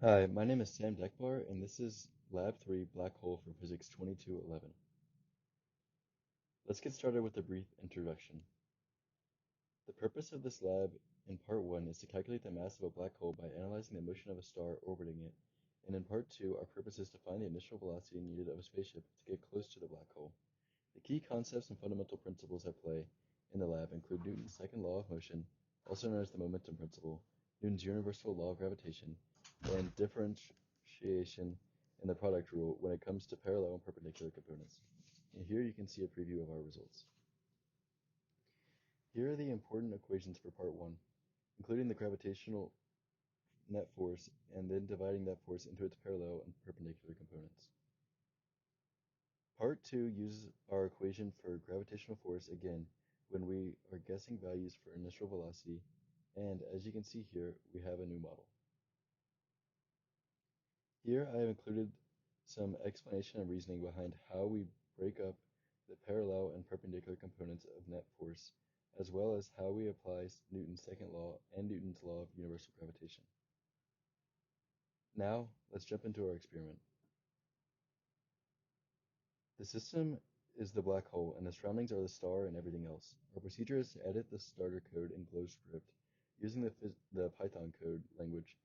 Hi, my name is Sam Dekbar, and this is Lab 3 Black Hole for Physics 2211. Let's get started with a brief introduction. The purpose of this lab in Part 1 is to calculate the mass of a black hole by analyzing the motion of a star orbiting it, and in Part 2, our purpose is to find the initial velocity needed of a spaceship to get close to the black hole. The key concepts and fundamental principles at play in the lab include Newton's second law of motion, also known as the momentum principle, Newton's universal law of gravitation, and differentiation in the product rule when it comes to parallel and perpendicular components. And here you can see a preview of our results. Here are the important equations for part 1, including the gravitational net force and then dividing that force into its parallel and perpendicular components. Part 2 uses our equation for gravitational force again when we are guessing values for initial velocity, and as you can see here, we have a new model. Here I have included some explanation and reasoning behind how we break up the parallel and perpendicular components of net force, as well as how we apply Newton's second law and Newton's law of universal gravitation. Now, let's jump into our experiment. The system is the black hole, and the surroundings are the star and everything else. Our procedure is to edit the starter code in GlowScript using the Python code language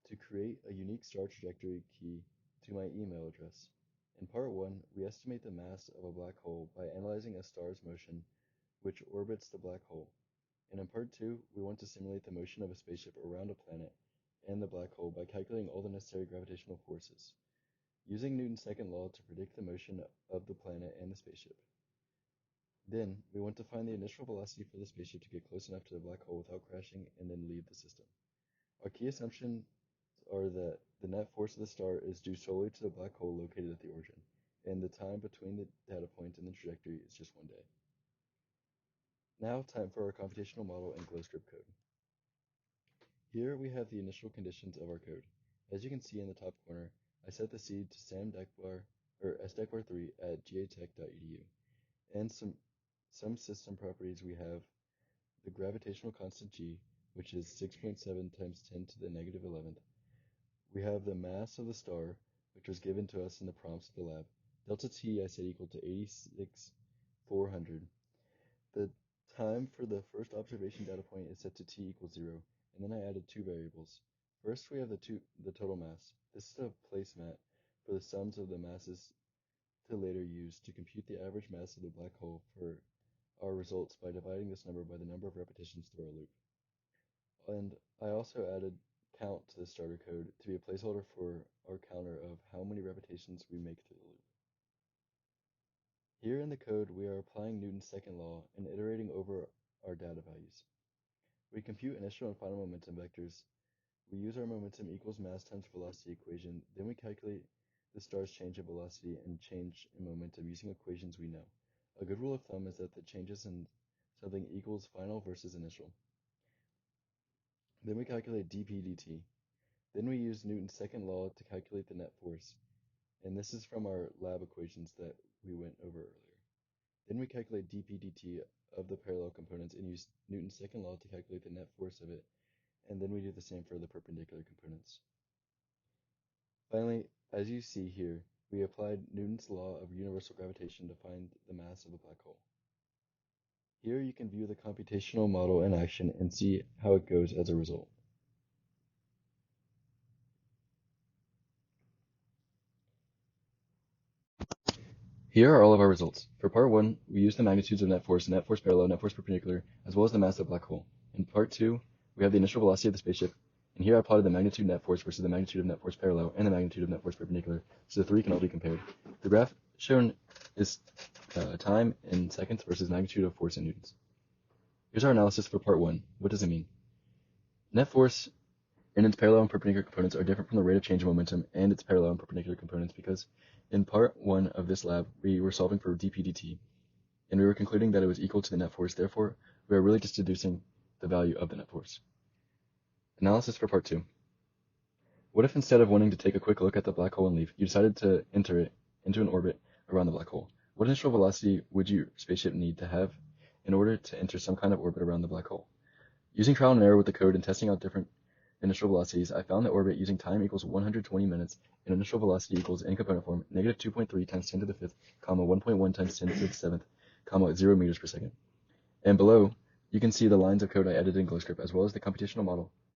to create a unique star trajectory key to my email address. In part 1, we estimate the mass of a black hole by analyzing a star's motion, which orbits the black hole. And in part 2, we want to simulate the motion of a spaceship around a planet and the black hole by calculating all the necessary gravitational forces, using Newton's second law to predict the motion of the planet and the spaceship. Then, we want to find the initial velocity for the spaceship to get close enough to the black hole without crashing and then leave the system. Our key assumptions are that the net force of the star is due solely to the black hole located at the origin, and the time between the data point and the trajectory is just 1 day. Now, time for our computational model and GlowScript code. Here we have the initial conditions of our code. As you can see in the top corner, I set the seed to sdekbar3 at gatech.edu, and some system properties we have the gravitational constant g, which is 6.7 times 10 to the negative 11th. We have the mass of the star, which was given to us in the prompts of the lab. Delta T I set equal to 86,400. The time for the first observation data point is set to t equals 0, and then I added two variables. First, we have the total mass. This is a placemat for the sums of the masses to later use to compute the average mass of the black hole for our results by dividing this number by the number of repetitions through our loop. And I also added count to the starter code to be a placeholder for our counter of how many repetitions we make through the loop. Here in the code, we are applying Newton's second law and iterating over our data values. We compute initial and final momentum vectors. We use our momentum equals mass times velocity equation, then we calculate the star's change in velocity and change in momentum using equations we know. A good rule of thumb is that the changes in something equals final versus initial. Then we calculate dp dt. Then we use Newton's second law to calculate the net force, and this is from our lab equations that we went over earlier. Then we calculate dp dt of the parallel components and use Newton's second law to calculate the net force of it, and then we do the same for the perpendicular components. Finally, as you see here, we applied Newton's law of universal gravitation to find the mass of the black hole. Here you can view the computational model in action and see how it goes as a result. Here are all of our results. For part 1, we used the magnitudes of net force parallel, net force perpendicular, as well as the mass of the black hole. In part 2, we have the initial velocity of the spaceship, and here I plotted the magnitude net force versus the magnitude of net force parallel and the magnitude of net force perpendicular, so the three can all be compared. The graph shown is time in seconds versus magnitude of force in newtons. Here's our analysis for part 1. What does it mean? Net force and its parallel and perpendicular components are different from the rate of change of momentum and its parallel and perpendicular components because in part 1 of this lab, we were solving for dp dt, and we were concluding that it was equal to the net force. Therefore, we are really just deducing the value of the net force. Analysis for part 2. What if instead of wanting to take a quick look at the black hole and leave, you decided to enter it into an orbit around the black hole? What initial velocity would your spaceship need to have in order to enter some kind of orbit around the black hole? Using trial and error with the code and testing out different initial velocities, I found the orbit using time equals 120 minutes and initial velocity equals in component form negative 2.3 times 10 to the 5th, comma 1.1 times 10 to the 7th, comma 0 meters per second. And below, you can see the lines of code I edited in GlowScript as well as the computational model